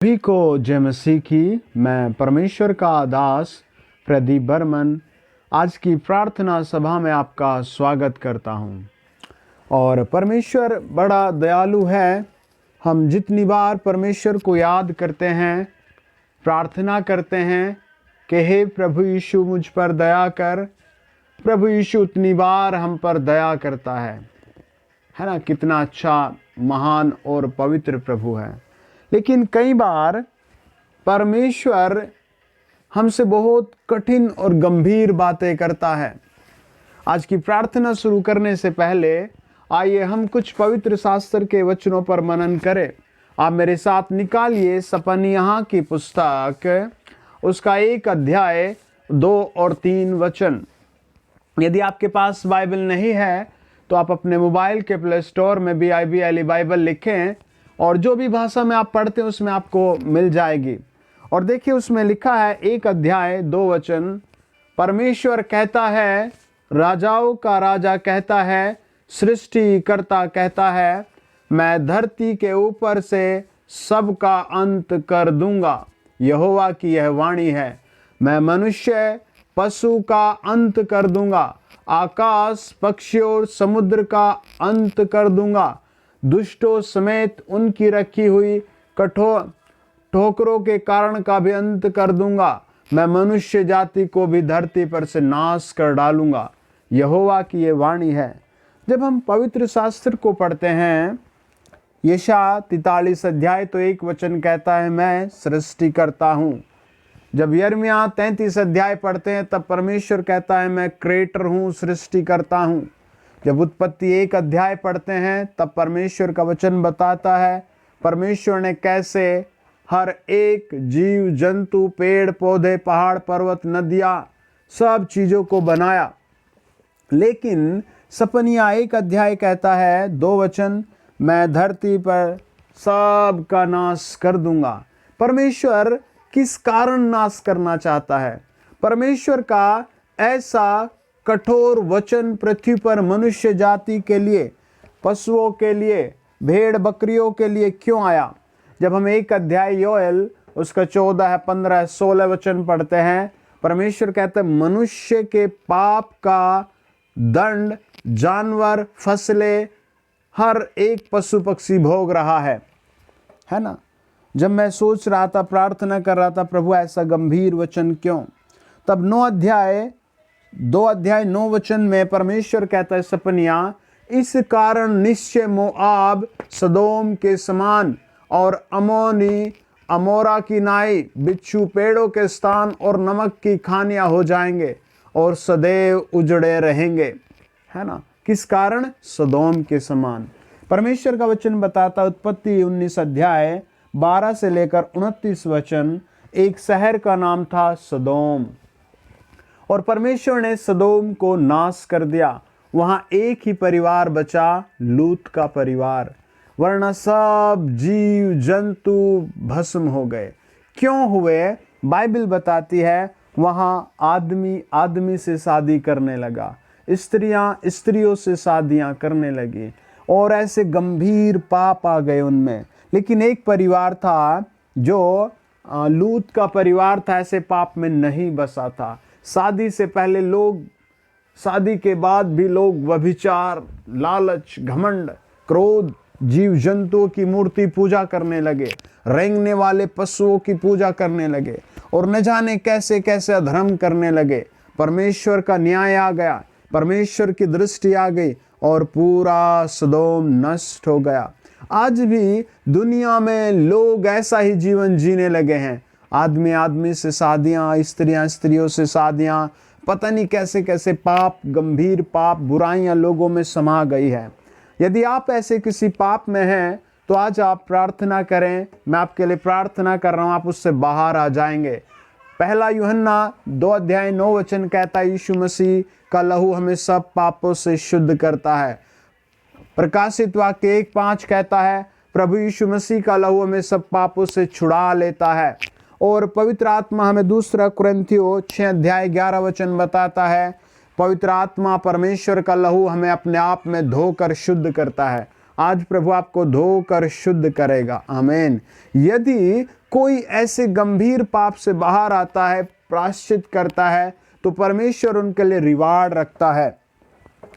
सभी को जय मसीह की। मैं परमेश्वर का दास प्रदीप बर्मन आज की प्रार्थना सभा में आपका स्वागत करता हूं। और परमेश्वर बड़ा दयालु है। हम जितनी बार परमेश्वर को याद करते हैं, प्रार्थना करते हैं कि हे प्रभु यीशु मुझ पर दया कर, प्रभु यीशु उतनी बार हम पर दया करता है ना। कितना अच्छा, महान और पवित्र प्रभु है। लेकिन कई बार परमेश्वर हमसे बहुत कठिन और गंभीर बातें करता है। आज की प्रार्थना शुरू करने से पहले आइए हम कुछ पवित्र शास्त्र के वचनों पर मनन करें। आप मेरे साथ निकालिए सपनियाह की पुस्तक, उसका 1 अध्याय 2 और 3 वचन। यदि आपके पास बाइबल नहीं है तो आप अपने मोबाइल के प्ले स्टोर में BIBLE बाइबल लिखें और जो भी भाषा में आप पढ़ते हैं उसमें आपको मिल जाएगी। और देखिए उसमें लिखा है 1 अध्याय 2 वचन। परमेश्वर कहता है, राजाओं का राजा कहता है, सृष्टिकर्ता कहता है, मैं धरती के ऊपर से सबका अंत कर दूंगा। यहोवा की यह वाणी है। मैं मनुष्य पशु का अंत कर दूंगा, आकाश पक्षियों और समुद्र का अंत कर दूंगा, दुष्टों समेत उनकी रखी हुई कठोर ठोकरों के कारण का भी अंत कर दूंगा। मैं मनुष्य जाति को भी धरती पर से नाश कर डालूंगा। यहोवा की ये वाणी है। जब हम पवित्र शास्त्र को पढ़ते हैं, यशायाह 43 अध्याय तो 1 वचन कहता है, मैं सृष्टि करता हूँ। जब यिर्मयाह 33 अध्याय पढ़ते हैं तब परमेश्वर कहता है, मैं क्रिएटर हूँ, सृष्टि करता हूँ। जब उत्पत्ति 1 अध्याय पढ़ते हैं तब परमेश्वर का वचन बताता है परमेश्वर ने कैसे हर एक जीव जंतु, पेड़ पौधे, पहाड़ पर्वत, नदियाँ, सब चीज़ों को बनाया। लेकिन सपनियाह 1 अध्याय कहता है 2 वचन, मैं धरती पर सब का नाश कर दूंगा। परमेश्वर किस कारण नाश करना चाहता है? परमेश्वर का ऐसा कठोर वचन पृथ्वी पर मनुष्य जाति के लिए, पशुओं के लिए, भेड़ बकरियों के लिए क्यों आया? जब हम 1 अध्याय योएल उसका 14, 15, 16 वचन पढ़ते हैं, परमेश्वर कहते हैं मनुष्य के पाप का दंड जानवर, फसलें, हर एक पशु पक्षी भोग रहा है ना। जब मैं सोच रहा था, प्रार्थना कर रहा था, प्रभु ऐसा गंभीर वचन क्यों? तब 2 अध्याय 9 वचन में परमेश्वर कहता है सपनियाह, इस कारण निश्चय मोआब सदोम के समान और अमोनी अमोरा की नाई, बिच्छू पेड़ों के स्थान और नमक की खानियां हो जाएंगे और सदैव उजड़े रहेंगे, है ना। किस कारण? सदोम के समान। परमेश्वर का वचन बताता, उत्पत्ति 19 अध्याय 12 से लेकर 29 वचन, एक शहर का नाम था सदोम और परमेश्वर ने सदोम को नाश कर दिया। वहां एक ही परिवार बचा, लूत का परिवार, वरना सब जीव जंतु भस्म हो गए। क्यों हुए? बाइबल बताती है वहां आदमी आदमी से शादी करने लगा, स्त्रियां स्त्रियों से शादियां करने लगी और ऐसे गंभीर पाप आ गए उनमें। लेकिन एक परिवार था जो लूत का परिवार था, ऐसे पाप में नहीं बसा था। शादी से पहले लोग, शादी के बाद भी लोग व्यभिचार, लालच, घमंड, क्रोध, जीव जंतुओं की मूर्ति पूजा करने लगे, रेंगने वाले पशुओं की पूजा करने लगे और न जाने कैसे कैसे अधर्म करने लगे। परमेश्वर का न्याय आ गया, परमेश्वर की दृष्टि आ गई और पूरा सदोम नष्ट हो गया। आज भी दुनिया में लोग ऐसा ही जीवन जीने लगे हैं। आदमी आदमी से शादियां, स्त्रियां स्त्रियों से शादियां, पता नहीं कैसे कैसे पाप, गंभीर पाप, बुराइयां लोगों में समा गई है। यदि आप ऐसे किसी पाप में हैं तो आज आप प्रार्थना करें। मैं आपके लिए प्रार्थना कर रहा हूं, आप उससे बाहर आ जाएंगे। 1 यूहन्ना 2 अध्याय 9 वचन कहता है, यीशु मसीह का लहू हमें सब पापों से शुद्ध करता है। प्रकाशित वाक्य 1:5 कहता है, प्रभु यीशु मसीह का लहू हमें सब पापों से छुड़ा लेता है। और पवित्र आत्मा हमें 2 कुरिन्थियों 6 अध्याय 11 वचन बताता है, पवित्र आत्मा परमेश्वर का लहू हमें अपने आप में धोकर शुद्ध करता है। आज प्रभु आपको धोकर शुद्ध करेगा। आमीन। यदि कोई ऐसे गंभीर पाप से बाहर आता है, प्रायश्चित करता है, तो परमेश्वर उनके लिए रिवार्ड रखता है।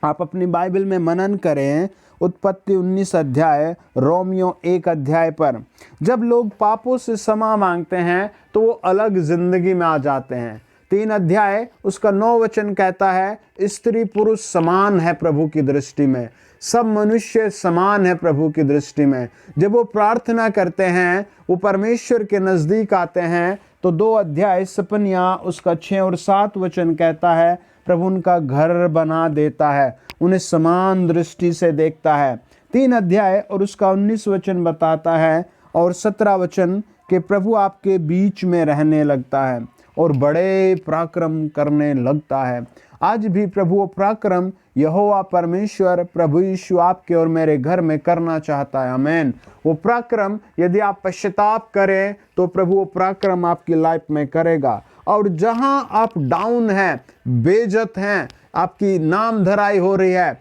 आप अपनी बाइबल में मनन करें, उत्पत्ति 19 अध्याय, रोमियो 1 अध्याय पर। जब लोग पापों से क्षमा मांगते हैं तो वो अलग जिंदगी में आ जाते हैं। 3 अध्याय उसका 9 वचन कहता है, स्त्री पुरुष समान है प्रभु की दृष्टि में, सब मनुष्य समान है प्रभु की दृष्टि में। जब वो प्रार्थना करते हैं, वो परमेश्वर के नजदीक आते हैं, तो 2 अध्याय सपनिया उसका 6 और 7 वचन कहता है, प्रभु उनका घर बना देता है, उन्हें समान दृष्टि से देखता है। 3 अध्याय और उसका 19 वचन बताता है और 17 वचन कि प्रभु आपके बीच में रहने लगता है और बड़े पराक्रम करने लगता है। आज भी प्रभु वो पराक्रम यहोवा परमेश्वर प्रभु यीशु आपके और मेरे घर में करना चाहता है। आमीन। वो पराक्रम यदि आप पश्चाताप करें तो प्रभु वो पराक्रम आपकी लाइफ में करेगा। और जहां आप डाउन हैं, बेइज्जत हैं, आपकी नाम धराई हो रही है,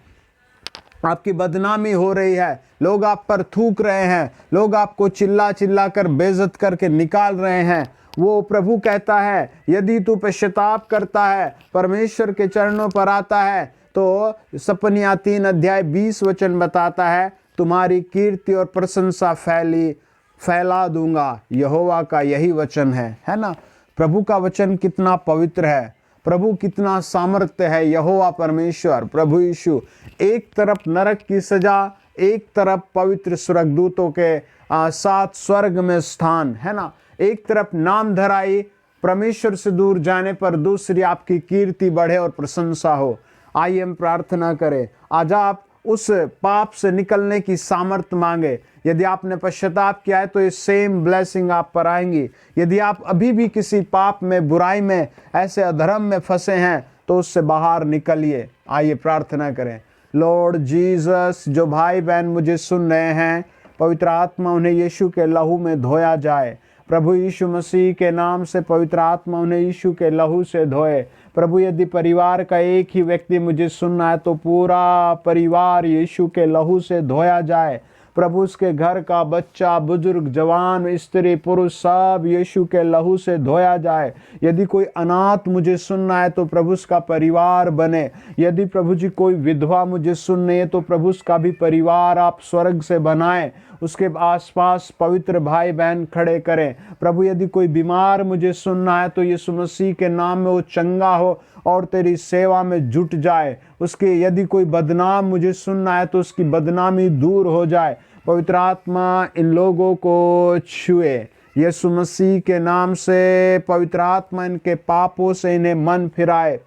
आपकी बदनामी हो रही है, लोग आप पर थूक रहे हैं, लोग आपको चिल्ला चिल्ला कर बेइज्जत करके निकाल रहे हैं, वो प्रभु कहता है यदि तू पश्चाताप करता है, परमेश्वर के चरणों पर आता है, तो सपनिया 3 अध्याय 20 वचन बताता है, तुम्हारी कीर्ति और प्रशंसा फैला दूंगा। यहोवा का यही वचन है ना। प्रभु का वचन कितना पवित्र है, प्रभु कितना सामर्थ्य है। यहोवा परमेश्वर प्रभु यीशु, एक तरफ नरक की सजा, एक तरफ पवित्र स्वर्गदूतों के साथ स्वर्ग में स्थान, है ना। एक तरफ नाम धराई, परमेश्वर से दूर जाने पर दूसरी आपकी कीर्ति बढ़े और प्रशंसा हो। आइए हम प्रार्थना करें। आज आप उस पाप से निकलने की सामर्थ्य मांगे। यदि आपने पश्चाताप किया है तो ये सेम ब्लेसिंग आप पर आएंगी। यदि आप अभी भी किसी पाप में, बुराई में, ऐसे अधर्म में फंसे हैं तो उससे बाहर निकलिए। आइए प्रार्थना करें। लॉर्ड जीसस, जो भाई बहन मुझे सुन रहे हैं, पवित्र आत्मा उन्हें यीशु के लहू में धोया जाए। प्रभु यीशु मसीह के नाम से पवित्र आत्मा उन्हें यीशु के लहू से धोए। प्रभु यदि परिवार का एक ही व्यक्ति मुझे सुनना है तो पूरा परिवार यीशु के लहू से धोया जाए। प्रभु उसके घर का बच्चा, बुजुर्ग, जवान, स्त्री, पुरुष सब यीशु के लहू से धोया जाए। यदि कोई अनाथ मुझे सुनना है तो प्रभु उसका परिवार बने। यदि प्रभु जी कोई विधवा मुझे सुननी है तो प्रभु उसका भी परिवार आप स्वर्ग से बनाएं। उसके आसपास पवित्र भाई बहन खड़े करें। प्रभु यदि कोई बीमार मुझे सुनना है तो यीशु मसीह के नाम में वो चंगा हो और तेरी सेवा में जुट जाए। उसके यदि कोई बदनाम मुझे सुनना है तो उसकी बदनामी दूर हो जाए। पवित्र आत्मा इन लोगों को छुए यीशु मसीह के नाम से। पवित्र आत्मा इनके पापों से इन्हें मन फिराए।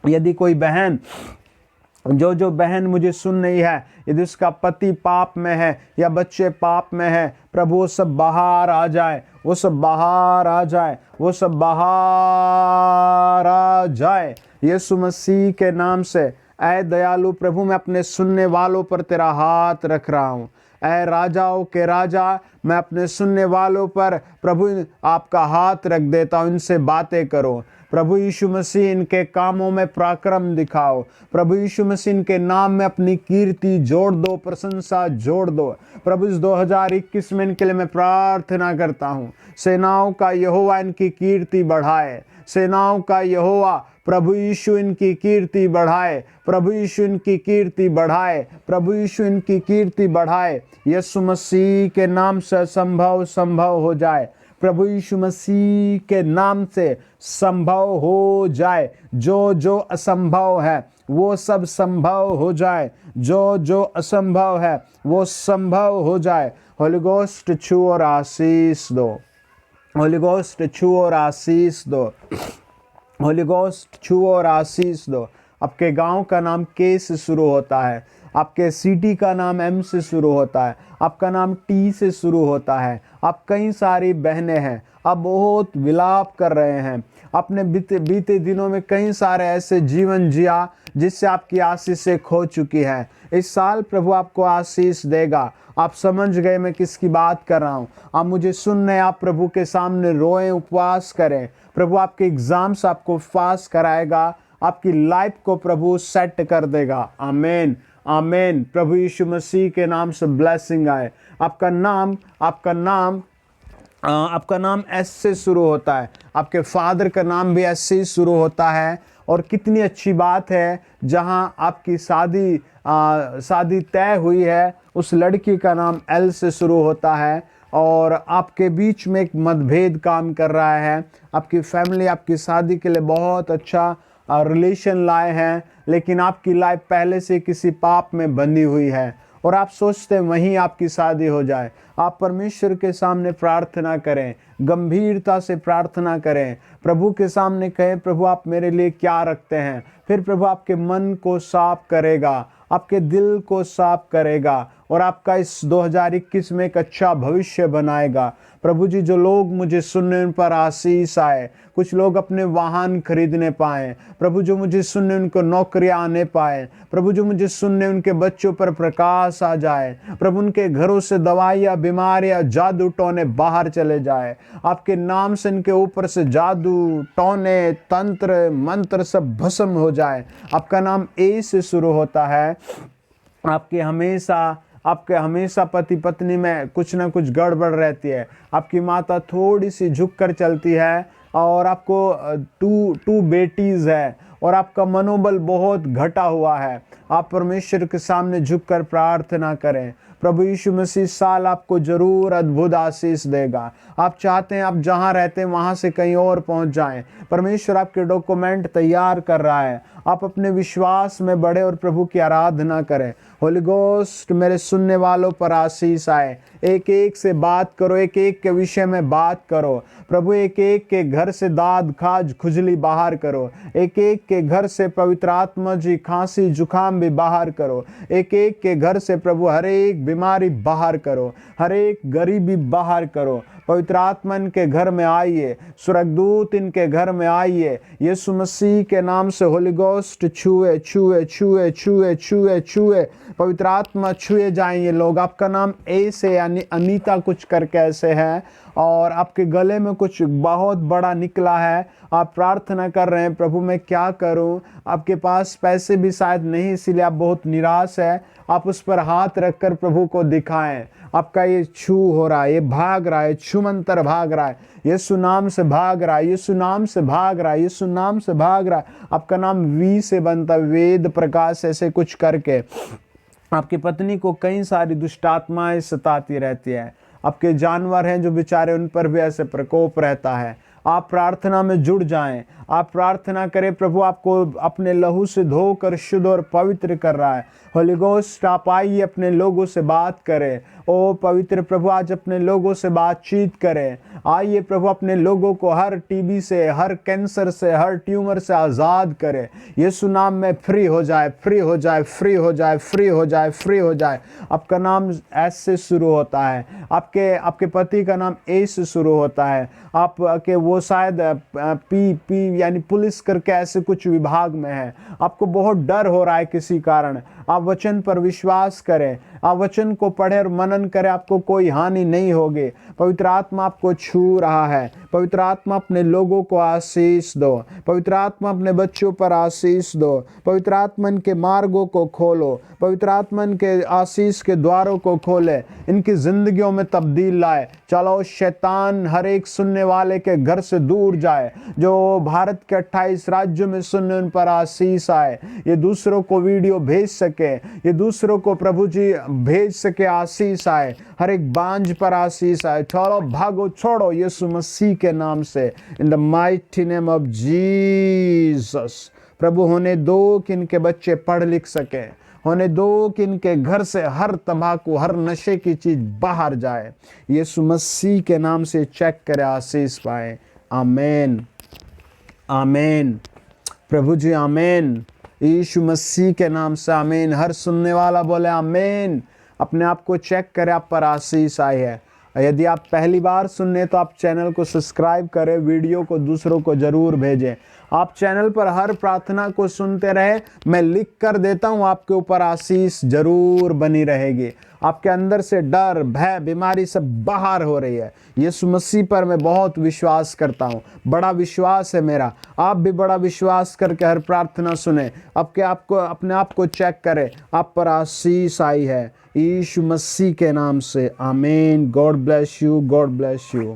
यदि कोई बहन, जो बहन मुझे सुन रही है, यदि उसका पति पाप में है या बच्चे पाप में है, प्रभु वो सब बाहर आ जाए, वो सब बाहर आ जाए, वो सब बाहर आ जाए यीशु मसीह के नाम से। ऐ दयालु प्रभु, मैं अपने सुनने वालों पर तेरा हाथ रख रहा हूँ। ऐ राजाओं के राजा, मैं अपने सुनने वालों पर प्रभु आपका हाथ रख देता हूँ। इनसे बातें करो प्रभु यीशु मसीह, इनके कामों में पराक्रम दिखाओ। प्रभु यीशु मसीह इनके नाम में अपनी कीर्ति जोड़ दो, प्रशंसा जोड़ दो। प्रभु इस 2021 में इनके लिए मैं प्रार्थना करता हूँ, सेनाओं का यहोवा इनकी कीर्ति बढ़ाए। सेनाओं का यहोवा प्रभु यीशु इनकी कीर्ति बढ़ाए। प्रभु यीशु इनकी कीर्ति बढ़ाए। प्रभु यीशु इनकी कीर्ति बढ़ाए। यीशु मसीह के नाम से संभव संभव हो जाए। प्रभु यीशु मसीह के नाम से संभव हो जाए। जो जो असंभव है वो सब संभव हो जाए। जो जो असंभव है वो संभव हो जाए। होली गोस्ट छू और आशीष दो। होली गोस्ट छू और आशीष दो। होली गोस्ट छू और आशीष दो। आपके गांव का नाम के से शुरू होता है, आपके सिटी का नाम एम से शुरू होता है, आपका नाम टी से शुरू होता है। आप कई सारी बहनें हैं, आप बहुत विलाप कर रहे हैं। आपने बीते दिनों में कई सारे ऐसे जीवन जिया जिससे आपकी आशीषें खो चुकी है। इस साल प्रभु आपको आशीष देगा। आप समझ गए मैं किसकी बात कर रहा हूँ। आप मुझे सुन रहे, आप प्रभु के सामने रोएं, उपवास करें। प्रभु आपके एग्जाम्स आपको पास कराएगा, आपकी लाइफ को प्रभु सेट कर देगा। आमीन आमीन। प्रभु यीशु मसीह के नाम से ब्लेसिंग आए। आपका नाम आपका नाम एस से शुरू होता है, आपके फादर का नाम भी एस से शुरू होता है। और कितनी अच्छी बात है, जहां आपकी शादी तय हुई है, उस लड़की का नाम एल से शुरू होता है। और आपके बीच में एक मतभेद काम कर रहा है। आपकी फैमिली आपकी शादी के लिए बहुत अच्छा रिलेशन लाए हैं, लेकिन आपकी लाइफ पहले से किसी पाप में बंधी हुई है और आप सोचते हैं वहीं आपकी शादी हो जाए। आप परमेश्वर के सामने प्रार्थना करें, गंभीरता से प्रार्थना करें, प्रभु के सामने कहें, प्रभु आप मेरे लिए क्या रखते हैं। फिर प्रभु आपके मन को साफ करेगा, आपके दिल को साफ करेगा और आपका इस 2021 में एक अच्छा भविष्य बनाएगा। प्रभु जी, जो लोग मुझे सुनने उन पर आशीष आए, कुछ लोग अपने वाहन खरीदने पाए। प्रभु जो मुझे सुनने उनको नौकरियां आने पाए। प्रभु जो मुझे सुनने उनके बच्चों पर प्रकाश आ जाए। प्रभु उनके घरों से दवाइयाँ, बीमारियाँ, जादू टोने बाहर चले जाए। आपके नाम से इनके ऊपर से जादू टोने, तंत्र मंत्र सब भस्म हो जाए। आपका नाम ए से शुरू होता है। आपके हमेशा पति पत्नी में कुछ ना कुछ गड़बड़ रहती है। आपकी माता थोड़ी सी झुककर चलती है और आपको टू बेटीज है और आपका मनोबल बहुत घटा हुआ है। आप परमेश्वर के सामने झुककर प्रार्थना करें। प्रभु यीशु मसीह साल आपको जरूर अद्भुत आशीष देगा। आप चाहते हैं आप जहां रहते हैं वहां से कहीं और पहुंच जाएं। परमेश्वर आपके डॉक्यूमेंट तैयार कर रहा है। आप अपने विश्वास में बढ़े और प्रभु की आराधना करें। होली गोस्ट मेरे सुनने वालों पर आशीष आए। एक एक से बात करो, एक एक के विषय में बात करो। प्रभु एक एक के घर से दाद खाज खुजली बाहर करो। एक एक के घर से पवित्र आत्मा जी खांसी जुकाम भी बाहर करो। एक एक के घर से प्रभु हर एक बीमारी बाहर करो, हर एक गरीबी बाहर करो। पवित्र आत्मा इनके घर में आइए, स्वर्गदूत इनके घर में आइए। यीशु मसीह के नाम से होली गोस्ट छुए छुए छुए छुए छुए छुए पवित्र आत्मा छुए जाएंगे लोग। आपका नाम ए से यानी अनीता कुछ करके ऐसे है और आपके गले में कुछ बहुत बड़ा निकला है। आप प्रार्थना कर रहे हैं, प्रभु मैं क्या करूं। आपके पास पैसे भी शायद नहीं, इसीलिए आप बहुत निराश है। आप उस पर हाथ रखकर प्रभु को दिखाएं। आपका ये छू हो रहा है, ये भाग रहा है, छुमंतर भाग रहा है, यीशु नाम से भाग रहा है, यीशु नाम से भाग रहा है, यीशु नाम से भाग रहा है। आपका नाम वी से बनता है, वेद प्रकाश ऐसे कुछ करके। आपकी पत्नी को कई सारी दुष्ट आत्माएं सताती रहती है। आपके जानवर हैं जो बेचारे, उन पर भी ऐसे प्रकोप रहता है। आप प्रार्थना में जुड़ जाएं। आप प्रार्थना करें, प्रभु आपको अपने लहू से धोकर शुद्ध और पवित्र कर रहा है। होली गोस्ट आप आइए, अपने लोगों से बात करें। ओ पवित्र प्रभु आज अपने लोगों से बातचीत करें। आइए प्रभु अपने लोगों को हर टीबी से, हर कैंसर से, हर ट्यूमर से आज़ाद करें। यीशु नाम में फ्री हो जाए, फ्री हो जाए, फ्री हो जाए, फ्री हो जाए, फ्री हो जाए। आपका नाम एस से शुरू होता है। आपके पति का नाम ए से शुरू होता है। आपके वो शायद पी यानी पुलिस करके ऐसे कुछ विभाग में है। आपको बहुत डर हो रहा है किसी कारण। आप वचन पर विश्वास करें, आप वचन को पढ़े और मनन करें, आपको कोई हानि नहीं होगी। पवित्र आत्मा आपको छू रहा है। पवित्र आत्मा अपने लोगों को आशीष दो। पवित्र आत्मा अपने बच्चों पर आशीष दो। पवित्र आत्मा इनके मार्गों को खोलो। पवित्र आत्मा इनके आशीष के द्वारों को खोले, इनकी जिंदगियों में तब्दील लाए। चलो शैतान हर एक सुनने वाले के घर से दूर जाए। जो भारत के 28 राज्यों में सुनने, उन पर आशीष आए। ये दूसरों को वीडियो भेज सके, ये दूसरों को प्रभु जी भेज सके, आशीष आए। हर एक बांझ पर आशीष आए। चलो भागो, छोड़ो यीशु मसीह के नाम से, in the mighty name of Jesus. प्रभु होने दो कि इनके बच्चे पढ़ लिख सके, होने दो कि इनके घर से हर तंबाकू, हर नशे की चीज बाहर जाए। यीशु मसीह के नाम से चेक करे, आशीष पाए। आमीन, आमीन। प्रभु जी आमीन। यीशु मसीह के नाम से आमीन। हर सुनने वाला बोले आमीन। अपने आप को चेक करें, आप पर आशीष आई है। यदि आप पहली बार सुनने तो आप चैनल को सब्सक्राइब करें, वीडियो को दूसरों को जरूर भेजें। आप चैनल पर हर प्रार्थना को सुनते रहे, मैं लिख कर देता हूँ, आपके ऊपर आशीष जरूर बनी रहेगी। आपके अंदर से डर, भय, बीमारी सब बाहर हो रही है। यीशु मसीह पर मैं बहुत विश्वास करता हूँ, बड़ा विश्वास है मेरा। आप भी बड़ा विश्वास करके हर प्रार्थना सुने, अपने आप को चेक करें, आप पर आशीष आई है। यीशु मसीह के नाम से आमीन। God bless you, God bless you.